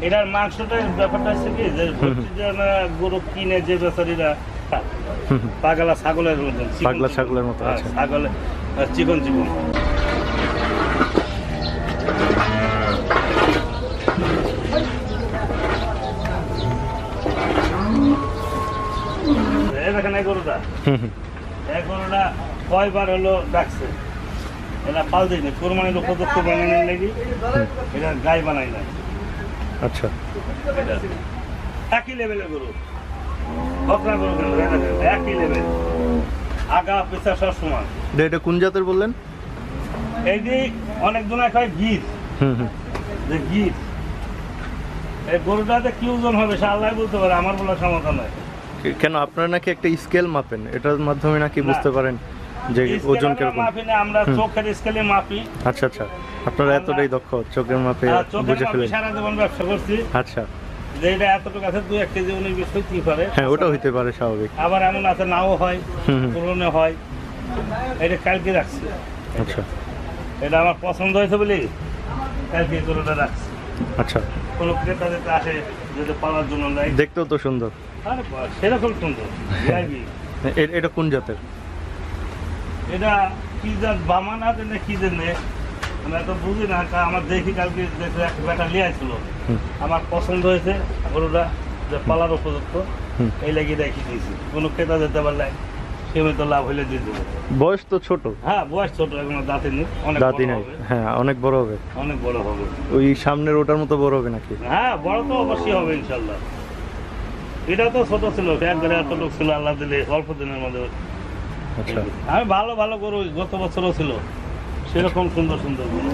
এটার মাংসটার ব্যাপারটা হচ্ছে কি যে গরু কিনে যে বেচারিরা পাগলা ছাগলের মতন, পাগলা ছাগলের মতো। আচ্ছা, ছাগলের চিকন চিকন। দেখেন এই গরুটা, এই গরুটা কয়বার হলো ডাকছে, এটা পাল দিইনি, কোরবানির উপযুক্ত বানানোর লাগি এটা গায়ে বানাই না। আচ্ছা, একই লেভেলের গরু, বকরা গরু কেন একই লেভেল, আগা পেছা সব সমান। এটা কোন জাতের বললেন? এই যে অনেক জন কয় গির, যে গির, এই গরুটাতে কি ওজন হবে সে আল্লাহ বলতে পারে, আমার বলার ক্ষমতা নয়। কেন আপনারা নাকি একটা স্কেল মাপেন, এটার মাধ্যমে নাকি বুঝতে পারেন যে ওজন কিরকম? মাপি না, আমরা চোখের স্কেলে মাপি। আচ্ছা আচ্ছা, আপনারা এতটাই দক্ষ, চোখের মাপে বুঝে ফেলেন। সারা জীবন ব্যবসা করছি। আচ্ছা, যে এটা এতটুকু আছে 2-1 কেজি 19-20 হইতেই পারে। হ্যাঁ, ওটা হইতে পারে স্বাভাবিক। আবার এমন আছে নাও হয়, পুরনো হয়। এটা কালকে রাখছি। আচ্ছা, এটা আমার পছন্দ হয়েছে বলে কালকে গরুটা রাখছি। আচ্ছা, কোনো ক্রেতা যেটা আসে যদি পাওয়ার জন্য নেয়, দেখতেও তো সুন্দর। আরে বাহ, সেরকম সুন্দর। এটা কোন জাতের? এটা কি জাত, বামান আছে না কি জানে, আমি এত বুঝি না। আমার দেখি কালকে দেখে এক বেটা নিয়ে আসছিল, আমার পছন্দ হয়েছে গরুটা, যে পালার উপযুক্ত, এই লাগিয়ে রেখে দিয়েছি। কোনো ক্রেতা যেতে পারলে সেমনি তো লাভ হইলে দিয়ে দেবো। বয়স তো ছোট। হ্যাঁ, বয়স ছোট, এখনো দাঁতে নেই, অনেক দাঁতই নাই। হ্যাঁ, অনেক বড় হবে, অনেক বড় হবে। ওই সামনের ওটার মতো বড় হবে নাকি? হ্যাঁ, বড় তো অবশ্যই হবে ইনশাল্লাহ। এটা তো ছোট ছিল, একবারে এত লোক ছিল, আল্লাহ দিলে অল্প দিনের মধ্যে। আচ্ছা, আমি ভালো ভালো গরু গত বছরও ছিল সেরকম সুন্দর সুন্দর গরু।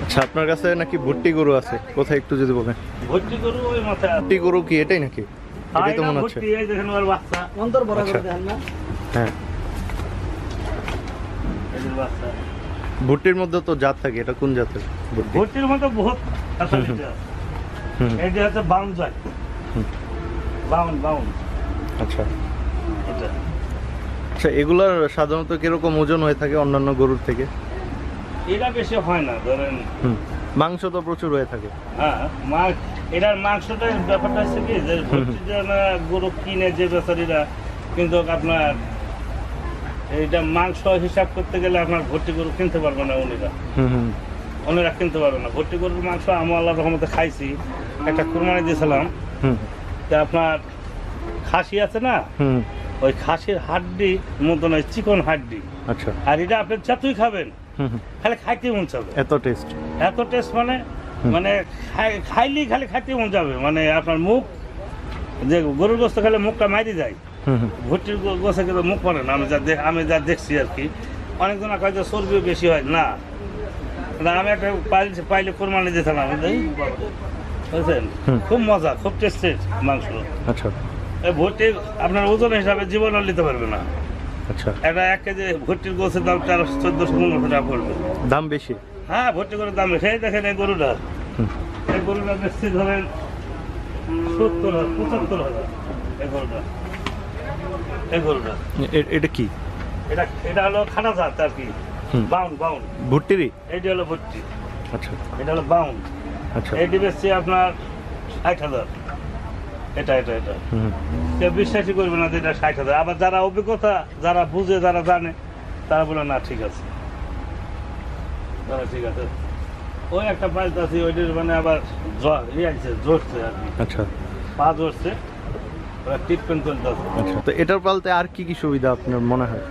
আচ্ছা, আপনার কাছে নাকি ভুট্টি গরু আছে, কোথায় একটু যদি বলেন? ভর্তি গরু ওই মাথায় ভুট্টি গরু কি এটাই নাকি? এটাই তো মনে হচ্ছে। এই দেখেন ওর বাচ্চা, অন্তর বড় করে দেখেন না? হ্যাঁ, এদের বাচ্চা। ভুট্টির মধ্যে তো জাত থাকে, এটা কোন জাতের ভুট্টি? ভর্তির মধ্যে বহুত আছে। এই যে হচ্ছে বাউন যায়, বাউন বাউন। আচ্ছা এটা আচ্ছা, এগুলার সাধারণত কিরকম ওজন হয়ে থাকে অন্যান্য গরুর থেকে? এটা বেশি হয় না, ধরেন মাংস তো প্রচুর হয়ে থাকে। হ্যাঁ, এটার মাংসটার ব্যাপারটা হচ্ছে কি যে গরু কিনে যে বেচারিরা, কিন্তু আপনার এইটা মাংস হিসাব করতে গেলে আপনার ভর্তি গরু কিনতে পারবে না। ওনারা কিনতে পারবে না ভর্তি গরুর মাংস। আমি আল্লাহর রহমতে খাইছি, একটা কুরবানি দিয়েছিলাম, তা আপনার খাসি আছে না, ওই খাসির হাড্ডি মতন ওই চিকন হাড্ডি। আচ্ছা, আর এটা আপনি যতই খাবেন খালি খাইতে মন যাবে, এত টেস্ট। এত টেস্ট, মানে মানে খাইলেই খালি খাইতে মন যাবে। মানে আপনার মুখ, যে গরুর গোস্ত খেলে মুখটা মারি যায়, ভুট্টির গোস্তে কিন্তু মুখ পড়ে না। আমি যা দেখছি আর কি, অনেকজন কয় যে চর্বিও বেশি হয় না। আমি একটা পাইলে কোরবানি দিয়েছিলাম, বুঝছেন, খুব মজা, খুব টেস্টেড মাংস। আচ্ছা, এই ভুট্টি আপনার ওজন হিসাবে জীবন নিতে পারবে না। আচ্ছা, এটা 1 কেজি ভুট্টির গোছের দাম 1400-1500 টাকা পড়বে। দাম বেশি? হ্যাঁ, ভর্তি করে দাম বেশি। দেখেন এই গরুটা, এই গরুটা বেশি ধরেন 70,000-75,000। এই গরুটা, এই গরুটা এটা কি? এটা হলো খানা জাত আর কি, বাউন বাউন ভুট্টিরই? এইটা হলো ভর্তি। আচ্ছা, এটা হলো বাউন। আচ্ছা, এইটি বেশি আপনার 60,000। এটা এটা এটা কেউ বিশ্বাসই করবে না যে এটা 60,000। আবার যারা অভিজ্ঞতা, যারা বুঝে, যারা জানে, তারা বলে না ঠিক আছে, ঠিক আছে। ওই একটা পাইলট আছে, ওইটার মানে আবার জড়ছে আর কি। আচ্ছা, পা জড়ছে, ওরা ট্রিটমেন্ট চলতেছে। আচ্ছা, তো এটার পালতে আর কি কি সুবিধা আপনার মনে হয়?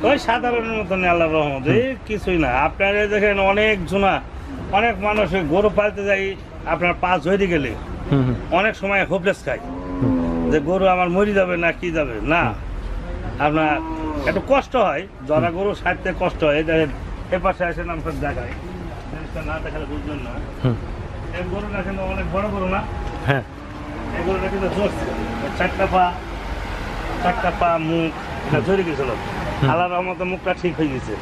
ওই সাধারণের মতন আল্লাহর রহমত, এই কিছুই না। আপনারা দেখেন অনেক জনা, অনেক মানুষ গরু পালতে যাই, আপনার পা ঝরে গেলে অনেক সময় হোপলেস খায় যে গরু আমার মরে যাবে না কি যাবে না। আপনার একটু কষ্ট হয়, যারা গরু সারতে কষ্ট হয়। এ পাশে আসেন আমাকে দেখায়, না দেখালে বুঝবেন না। এই গরুটা কিন্তু অনেক বড় গরু না। হ্যাঁ, এই গরুটা কিন্তু জড়ছে, 4টা পা মুখ এটা ঝরে গেছিল। আল্লাহর রহমতে মুখটা ঠিক হয়ে গেছে,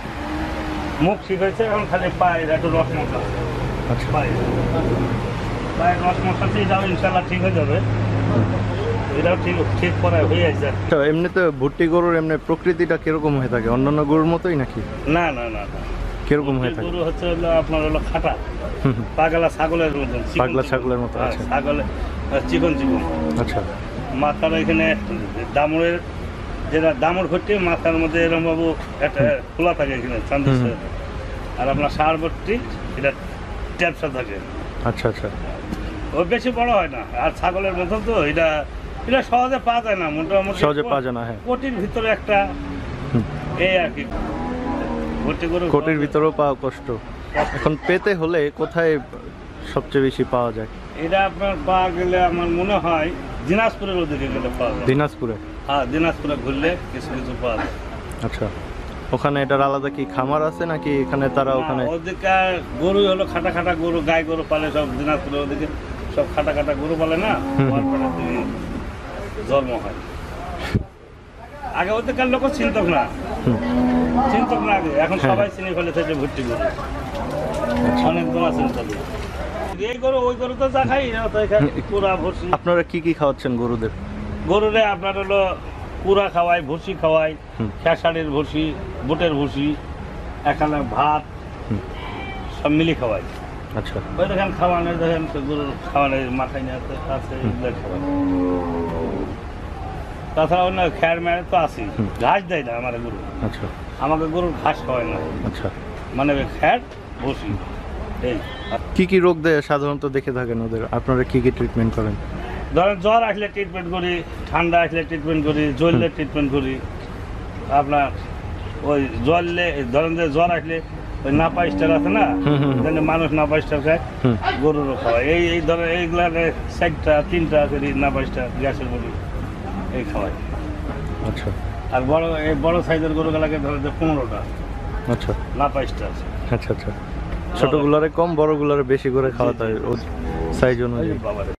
মুখ ঠিক হয়েছে। এখন খালি পায়ের একটু রস মশলা, আচ্ছা, পায়ের রস মশলা, এটাও ইনশাল্লাহ ঠিক হয়ে যাবে। এটাও ঠিক করা হয়ে আছে। এমনিতে ভুট্টি গরুর এমনি প্রকৃতিটা কিরকম হয়ে থাকে? অন্যান্য গরুর মতোই নাকি? না না না না, কিরকম হয়ে ভুট্টি থাকে? গরু হচ্ছে হলো আপনার হলো খাটা, হুম হুম। পাগলা ছাগলের মতন, চিকন পাগলা চিকন। ছাগলের মতো, হ্যাঁ, আচ্ছা। ছাগলে চিকন চিকন। আচ্ছা মাথার এখানে দামড়ের, যেটা দামড় ভর্তি, মাথার মধ্যে এরকম বাবু একটা খোলা থাকে এখানে চান্দের হুম। সাথে। আর আপনার সার ভর্তি এটা ট্যাপসা থাকে। আচ্ছা আচ্ছা। ও বেশি বড় হয় না, আর ছাগলের মতন তো এটা, এটা সহজে পাওয়া যায় না, মোটামুটি সহজে পাওয়া যায় না, হ্যাঁ। কোটির ভিতরে একটা, হুম। এই আর কি ভর্তি করে কোটির ভিতরেও পাওয়া কষ্ট। এখন পেতে হলে কোথায় সবচেয়ে বেশি পাওয়া যায়? এটা আপনার পাওয়া গেলে আমার মনে হয় দিনাজপুরের ওদিকে গেলে পাওয়া যায়। দিনাজপুরে? হ্যাঁ, দিনাজপুরে ঘুরলে কিছু কিছু পাওয়া যায়। আচ্ছা, ওখানে এটার আলাদা কি খামার আছে নাকি এখানে তারা ওখানে? ওদিকে গরুই হলো খাটা খাটা গরু, গাই গরু পালে সব, দিনাজপুরের ওদিকে সব খাটা খাটা গরু পালে না, হওয়ার পরে তুমি জন্ম হয়। আগে ওদিকের লোক চিন্তক না, হুম। চিন্তক না আগে, এখন হ্যাঁ। সবাই চিনে ফেলেছে যে ভর্তি গরু, অনেক দোয়া চিন্তা করে। এই গরু ওই গরু তো যা খাই, এরা তো এখানে পুরা ভর্তি। আপনারা কি কি খাওয়াচ্ছেন গরুদের? গরুরে আপনার হলো পুরা খাওয়াই, ভুসি খাওয়াই, হুম। খেসারির ভুসি, বুটের ভুসি, এখানে ভাত, হুম। সব মিলি খাওয়াই। আচ্ছা ওই দেখেন খাওয়ানোর, দেখেন তো গরুর খাওয়ানোর মাথায় নিয়ে আছে, এগুলো খাওয়াই। তাছাড়া অন্য খ্যার ম্যার তো আছে, হুম। ঘাস দেয় না আমার গরু, আচ্ছা আমাকে গরুর ঘাস খাওয়ায় না, আচ্ছা। মানে খ্যার ভুসি এই। আর কি কি রোগ দেয় সাধারণত দেখে থাকেন ওদের? আপনারা কি কি ট্রিটমেন্ট করেন? ধরেন জ্বর আসলে ট্রিটমেন্ট করি, ঠান্ডা আসলে ট্রিটমেন্ট করি, জ্বললে ট্রিটমেন্ট করি। আপনার ওই জ্বললে, ধরেন যে জ্বর আসলে ওই নাপা স্টার আছে না, হুম, হুম, হুম। যেখানে মানুষ নাপা স্টার খায়, হুম। গরুরও খাওয়ায়। এই ধরেন এইগুলার 4টা 3টা করে নাপা স্টার গ্যাসের বড়ি এই খাওয়ায়। আচ্ছা আর বড়, এই বড় সাইজের গরুগুলাকে ধরেন যে 15টা আচ্ছা নাপা স্টার। আচ্ছা আচ্ছা। ছোটগুলারে কম, বড়গুলারে বেশি করে খাওয়াতে হয় সাইজ অনুযায়ী। বাবারে